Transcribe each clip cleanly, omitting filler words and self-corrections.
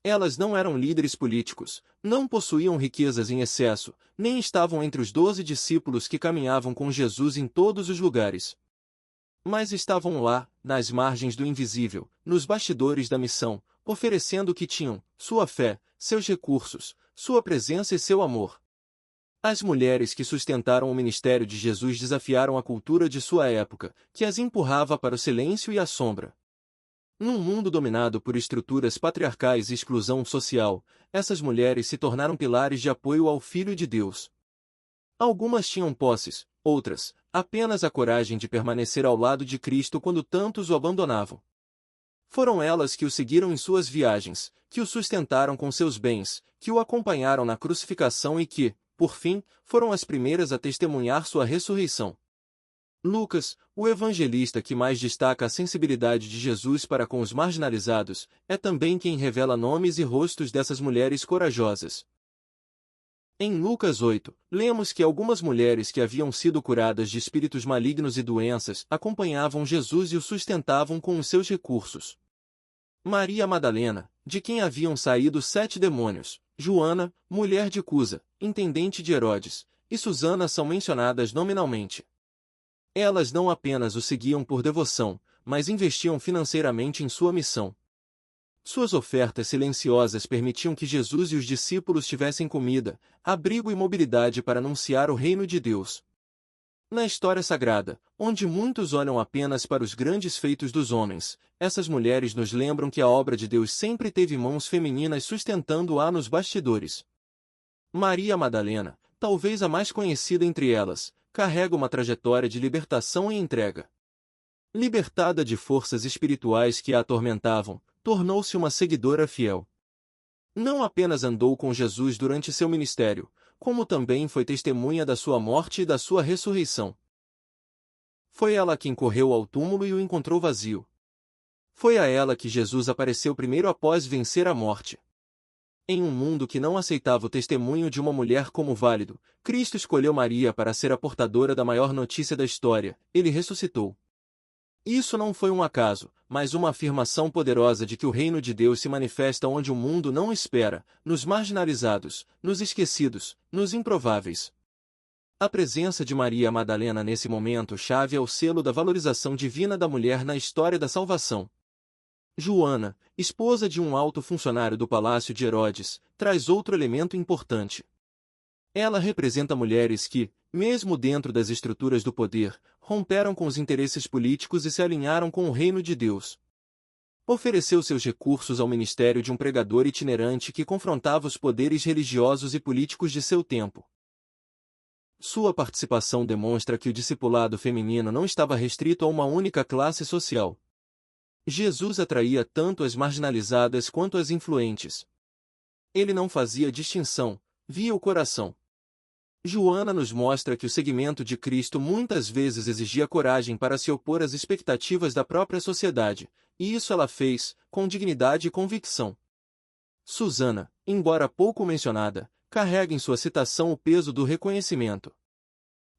Elas não eram líderes políticos, não possuíam riquezas em excesso, nem estavam entre os 12 discípulos que caminhavam com Jesus em todos os lugares. Mas estavam lá, nas margens do invisível, nos bastidores da missão, oferecendo o que tinham, sua fé, seus recursos, sua presença e seu amor. As mulheres que sustentaram o ministério de Jesus desafiaram a cultura de sua época, que as empurrava para o silêncio e a sombra. Num mundo dominado por estruturas patriarcais e exclusão social, essas mulheres se tornaram pilares de apoio ao Filho de Deus. Algumas tinham posses, outras, apenas a coragem de permanecer ao lado de Cristo quando tantos o abandonavam. Foram elas que o seguiram em suas viagens, que o sustentaram com seus bens, que o acompanharam na crucificação e que, por fim, foram as primeiras a testemunhar sua ressurreição. Lucas, o evangelista que mais destaca a sensibilidade de Jesus para com os marginalizados, é também quem revela nomes e rostos dessas mulheres corajosas. Em Lucas 8, lemos que algumas mulheres que haviam sido curadas de espíritos malignos e doenças acompanhavam Jesus e o sustentavam com os seus recursos. Maria Madalena, de quem haviam saído 7 demônios, Joana, mulher de Cusa, intendente de Herodes, e Susana são mencionadas nominalmente. Elas não apenas o seguiam por devoção, mas investiam financeiramente em sua missão. Suas ofertas silenciosas permitiam que Jesus e os discípulos tivessem comida, abrigo e mobilidade para anunciar o reino de Deus. Na história sagrada, onde muitos olham apenas para os grandes feitos dos homens, essas mulheres nos lembram que a obra de Deus sempre teve mãos femininas sustentando-a nos bastidores. Maria Madalena, talvez a mais conhecida entre elas, carrega uma trajetória de libertação e entrega. Libertada de forças espirituais que a atormentavam, tornou-se uma seguidora fiel. Não apenas andou com Jesus durante seu ministério, como também foi testemunha da sua morte e da sua ressurreição. Foi ela quem correu ao túmulo e o encontrou vazio. Foi a ela que Jesus apareceu primeiro após vencer a morte. Em um mundo que não aceitava o testemunho de uma mulher como válido, Cristo escolheu Maria para ser a portadora da maior notícia da história: ele ressuscitou. Isso não foi um acaso, mas uma afirmação poderosa de que o reino de Deus se manifesta onde o mundo não espera, nos marginalizados, nos esquecidos, nos improváveis. A presença de Maria Madalena nesse momento-chave é o selo da valorização divina da mulher na história da salvação. Joana, esposa de um alto funcionário do palácio de Herodes, traz outro elemento importante. Ela representa mulheres que, mesmo dentro das estruturas do poder, romperam com os interesses políticos e se alinharam com o reino de Deus. Ofereceu seus recursos ao ministério de um pregador itinerante que confrontava os poderes religiosos e políticos de seu tempo. Sua participação demonstra que o discipulado feminino não estava restrito a uma única classe social. Jesus atraía tanto as marginalizadas quanto as influentes. Ele não fazia distinção, via o coração. Joana nos mostra que o seguimento de Cristo muitas vezes exigia coragem para se opor às expectativas da própria sociedade, e isso ela fez, com dignidade e convicção. Susana, embora pouco mencionada, carrega em sua citação o peso do reconhecimento.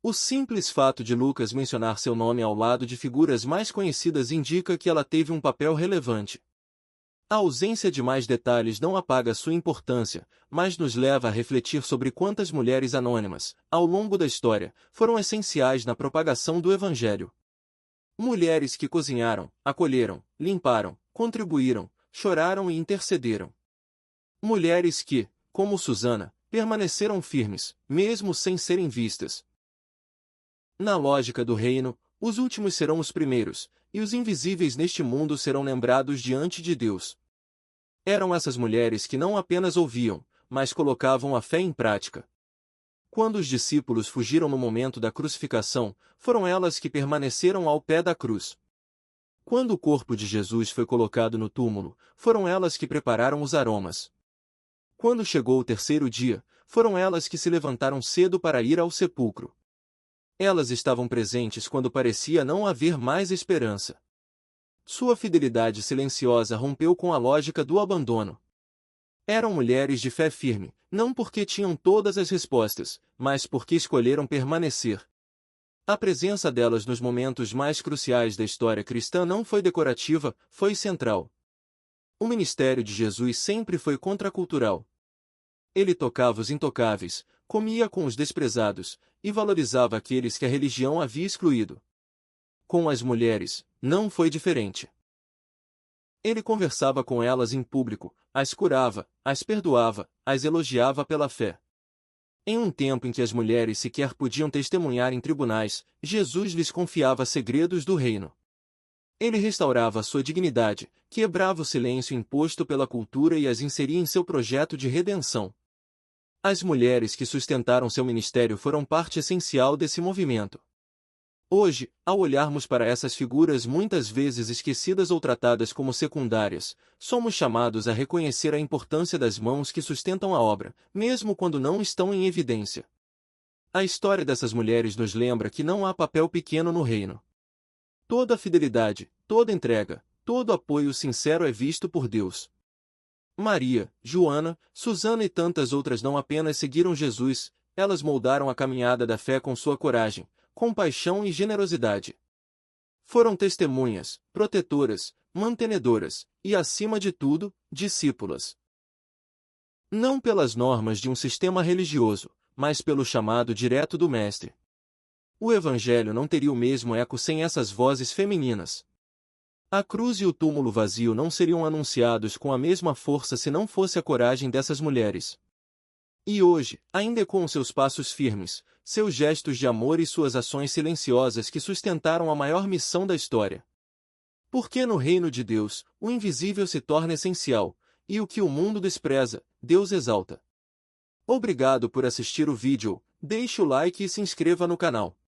O simples fato de Lucas mencionar seu nome ao lado de figuras mais conhecidas indica que ela teve um papel relevante. A ausência de mais detalhes não apaga sua importância, mas nos leva a refletir sobre quantas mulheres anônimas, ao longo da história, foram essenciais na propagação do Evangelho. Mulheres que cozinharam, acolheram, limparam, contribuíram, choraram e intercederam. Mulheres que, como Susana, permaneceram firmes, mesmo sem serem vistas. Na lógica do reino, os últimos serão os primeiros, e os invisíveis neste mundo serão lembrados diante de Deus. Eram essas mulheres que não apenas ouviam, mas colocavam a fé em prática. Quando os discípulos fugiram no momento da crucificação, foram elas que permaneceram ao pé da cruz. Quando o corpo de Jesus foi colocado no túmulo, foram elas que prepararam os aromas. Quando chegou o terceiro dia, foram elas que se levantaram cedo para ir ao sepulcro. Elas estavam presentes quando parecia não haver mais esperança. Sua fidelidade silenciosa rompeu com a lógica do abandono. Eram mulheres de fé firme, não porque tinham todas as respostas, mas porque escolheram permanecer. A presença delas nos momentos mais cruciais da história cristã não foi decorativa, foi central. O ministério de Jesus sempre foi contracultural. Ele tocava os intocáveis, comia com os desprezados, e valorizava aqueles que a religião havia excluído. Com as mulheres, não foi diferente. Ele conversava com elas em público, as curava, as perdoava, as elogiava pela fé. Em um tempo em que as mulheres sequer podiam testemunhar em tribunais, Jesus lhes confiava segredos do reino. Ele restaurava sua dignidade, quebrava o silêncio imposto pela cultura e as inseria em seu projeto de redenção. As mulheres que sustentaram seu ministério foram parte essencial desse movimento. Hoje, ao olharmos para essas figuras muitas vezes esquecidas ou tratadas como secundárias, somos chamados a reconhecer a importância das mãos que sustentam a obra, mesmo quando não estão em evidência. A história dessas mulheres nos lembra que não há papel pequeno no reino. Toda fidelidade, toda entrega, todo apoio sincero é visto por Deus. Maria, Joana, Susana e tantas outras não apenas seguiram Jesus, elas moldaram a caminhada da fé com sua coragem, compaixão e generosidade. Foram testemunhas, protetoras, mantenedoras, e acima de tudo, discípulas. Não pelas normas de um sistema religioso, mas pelo chamado direto do Mestre. O Evangelho não teria o mesmo eco sem essas vozes femininas. A cruz e o túmulo vazio não seriam anunciados com a mesma força se não fosse a coragem dessas mulheres. E hoje, ainda com seus passos firmes, seus gestos de amor e suas ações silenciosas que sustentaram a maior missão da história. Porque no reino de Deus, o invisível se torna essencial, e o que o mundo despreza, Deus exalta. Obrigado por assistir o vídeo, deixe o like e se inscreva no canal.